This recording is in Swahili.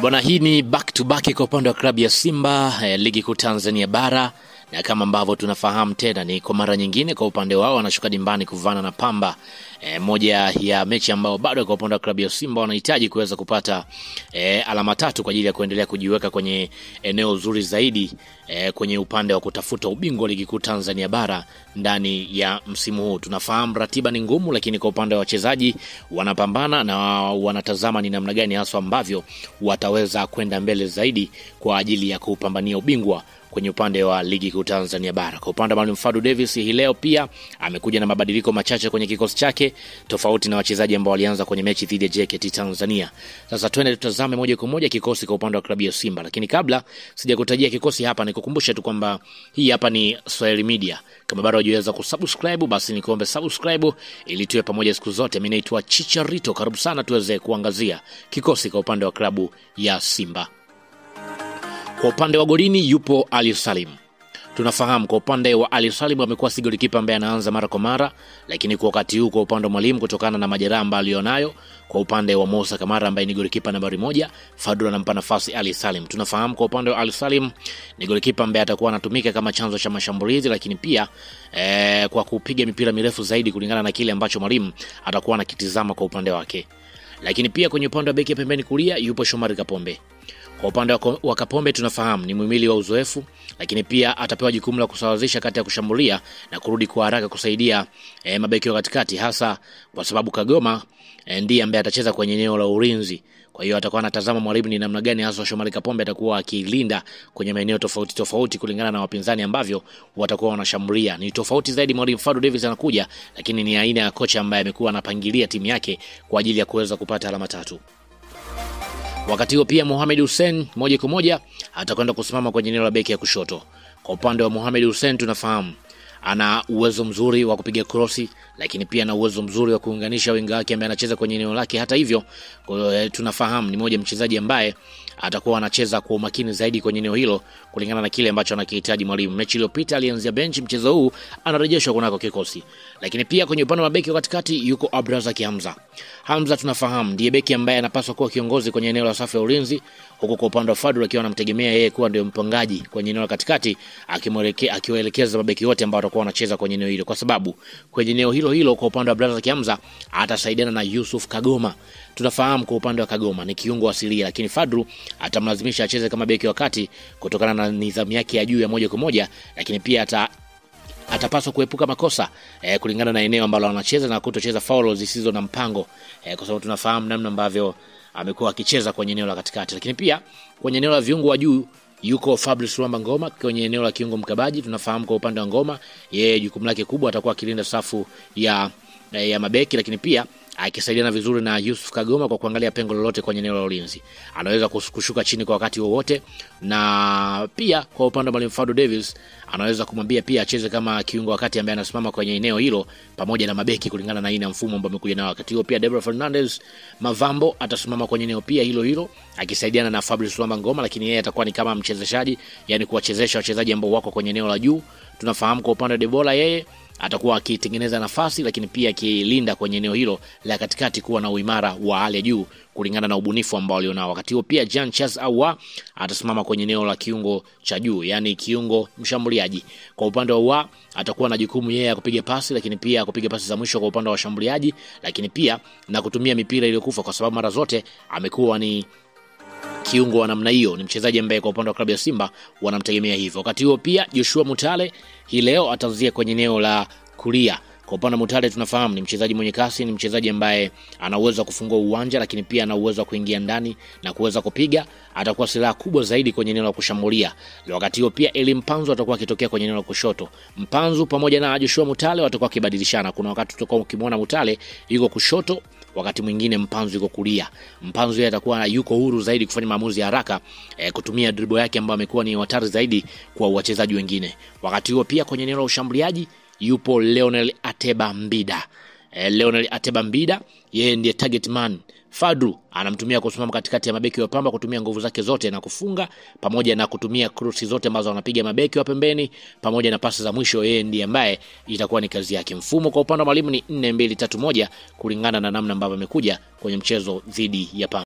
Bwana, hii ni back to back kwa upande wa klabu ya Simba ligi kuu Tanzania bara, na kama ambavyo tunafahamu tena ni kwa mara nyingine kwa upande wao wanashuka dimbani kuvana na Pamba. Moja ya mechi ambao bado kwa upande wa klabu ya Simba wanahitaji kuweza kupata alama tatu kwa ajili ya kuendelea kujiweka kwenye eneo zuri zaidi kwenye upande wa kutafuta ubingwa ligi kuu Tanzania bara ndani ya msimu huu. Tunafahamu ratiba ni ngumu, lakini kwa upande wa wachezaji wanapambana na wanatazama ni namna gani hasa ambavyo wataweza kwenda mbele zaidi kwa ajili ya kupambania ubingwa kwenye upande wa ligi kuu Tanzania bara. Kwa upande wa Mwalimu Fadlu Davis hii leo pia amekuja na mabadiliko machache kwenye kikosi chake tofauti na wachezaji ambao walianza kwenye mechi dhidi ya JKT Tanzania. Sasa twende tutazame moja kwa moja kikosi kwa upande wa klabu ya Simba, lakini kabla sijakutajia kikosi hapa nikukumbusha tu kwamba hii hapa ni Swahili Media. Kama bado hujaweza kusubscribe basi nikuombe subscribe ili tuwe pamoja siku zote. Mimi naitwa Chicharito, karibu sana tuweze kuangazia kikosi kwa upande wa klabu ya Simba. Kwa upande wa golini yupo Ali Salim. Tunafahamu kwa upande wa Ali Salim amekuwa si golikipa ambaye anaanza mara kwa mara, lakini kwa wakati huu kwa upande wa Mwalimu kutokana na majeraha ambayo alionayo, kwa upande wa Musa Kamara ambaye ni golikipa nambari 1, Fadlu anampa nafasi Ali Salim. Tunafahamu kwa upande wa Ali Salim ni golikipa ambaye atakuwa anatumika kama chanzo cha mashambulizi, lakini pia kwa kupiga mipira mirefu zaidi kulingana na kile ambacho Mwalimu atakuwa anakitizama kwa upande wake. Lakini pia kwenye upande wa beki pembeni kulia yupo Shomari Kapombe. Kwa upande wa Kapombe tunafahamu ni muhimili wa uzoefu, lakini pia atapewa jukumu la kusawazisha kati ya kushambulia na kurudi kwa haraka kusaidia mabeki wa katikati, hasa kwa sababu Kagoma ndiye ambaye atacheza kwenye eneo la ulinzi. Kwa hiyo atakuwa anatazama Mwalimu ni namna gani hasa Shomari Kapombe atakuwa akilinda kwenye maeneo tofauti kulingana na wapinzani ambavyo watakuwa wanashambulia. Ni tofauti zaidi Mwalimu Fadlu Davis anakuja, lakini ni aina ya kocha ambaye amekuwa anapangilia timu yake kwa ajili ya kuweza kupata alama tatu. Wakati huo pia Mohamed Hussein moja kwa moja atakwenda kusimama kwenye eneo la beki ya kushoto. Kwa upande wa Mohamed Hussein tunafahamu ana uwezo mzuri wa kupiga crossi, lakini pia ana uwezo mzuri wa kuunganisha winga wake ambaye anacheza kwenye eneo lake. Hata hivyo tunafahamu ni moja mchezaji ambaye atakuwa anacheza kwa umakini zaidi kwenye eneo hilo kulingana na kile ambacho anakihitaji Mwalimu. Mechi iliyopita alianzia bench, mchezo huu anarejeshwa kunako kikosi. Lakini pia kwenye upande wa beki wa katikati yuko Abdrazak Hamza. Hamza tunafahamu ndiye beki ambaye anapaswa kuwa kiongozi kwenye eneo la safu ya ulinzi, huko kwa upande wa Fadlu akiwa anamtegemea yeye kuwa ndio mpangaji kwenye eneo la katikati, akiwaelekeza mabeki wote ambao watakuwa wanacheza kwenye eneo hilo, kwa sababu kwenye eneo hilo kwa upande wa Abdrazak Hamza atasaidiana na Yusuf Kagoma. Tunafahamu kwa upande wa Kagoma ni kiungo asilia, lakini Fadlu atamlazimisha acheze kama beki wa kati kutokana na nidhamu yake ya juu ya moja kwa moja, lakini pia atapaswa kuepuka makosa kulingana na eneo ambalo anacheza na kutocheza faulo zisizo na mpango, kwa sababu tunafahamu namna ambavyo amekuwa akicheza kwenye eneo la katikati. Lakini pia kwenye eneo la viungo wa juu yuko Fabrice Luamba Ngoma. Kwenye eneo la kiungo mkabaji tunafahamu kwa upande wa Ngoma yeye jukumu lake kubwa atakuwa akilinda safu ya mabeki, lakini pia akisaidiana vizuri na Yusuf Kagoma kwa kuangalia pengo lolote kwenye eneo la ulinzi. Anaweza kushuka chini kwa wakati wowote, na pia kwa upande wa Mwalimu Fadlu Davis anaweza kumwambia pia acheze kama kiungo wakati ambaye anasimama kwenye eneo hilo pamoja na mabeki kulingana na aina mfumo ambao amekuja nao. Wakati huo pia Deborah Fernandez Mavambo atasimama kwenye eneo pia hilo akisaidiana na Fabrice Luamba Ngoma, lakini yeye atakuwa ni kama mchezeshaji, yani kuwachezesha wachezaji ambao wako kwenye eneo la juu. Tunafahamu kwa upande wa Debola yeye atakuwa akitengeneza nafasi, lakini pia akilinda kwenye eneo hilo la katikati kuwa na uimara wa hali ya juu kulingana na ubunifu ambao alionao. Wakati huo pia Jean Charles Ahoua atasimama kwenye eneo la kiungo cha juu, yani kiungo mshambuliaji. Kwa upande wa Ahoua atakuwa na jukumu yeye ya kupiga pasi, lakini pia kupiga pasi za mwisho kwa upande wa washambuliaji, lakini pia na kutumia mipira iliyokufa, kwa sababu mara zote amekuwa ni kiungo wa namna hiyo. Ni mchezaji ambaye kwa upande wa klabu ya Simba wanamtegemea hivyo. Wakati huo pia Joshua Mutale hii leo ataanzia kwenye eneo la kulia. Kwa upande wa Mutale tunafahamu ni mchezaji mwenye kasi, ni mchezaji ambaye ana uwezo wa kufungua uwanja, lakini pia ana uwezo wa kuingia ndani na kuweza kupiga. Atakuwa silaha kubwa zaidi kwenye eneo la kushambulia. Wakati huo pia Eli Mpanzu atakuwa akitokea kwenye eneo la kushoto. Mpanzu pamoja na Joshua Mutale watakuwa kibadilishana. Kuna wakati tutakuwa ukimwona Mutale yuko kushoto, wakati mwingine Mpanzu yuko kulia. Mpanzu yeye atakuwa yuko huru zaidi kufanya maamuzi ya haraka, kutumia dribble yake ambayo amekuwa ni hatari zaidi kwa wachezaji wengine. Wakati huo pia kwenye eneo la ushambuliaji yupo Leonel Ateba Mbida. Leonel Ateba Mbida yeye ndiye target man. Fadlu anamtumia kusimama katikati ya mabeki wa Pamba, kutumia nguvu zake zote na kufunga, pamoja na kutumia crossi zote ambazo wanapiga mabeki wa pembeni, pamoja na pasi za mwisho. Yeye ndiye ambaye itakuwa ni kazi yake. Mfumo kwa upande wa Mwalimu ni 4-2-3-1 kulingana na namna ambavyo amekuja kwenye mchezo dhidi ya Pamba.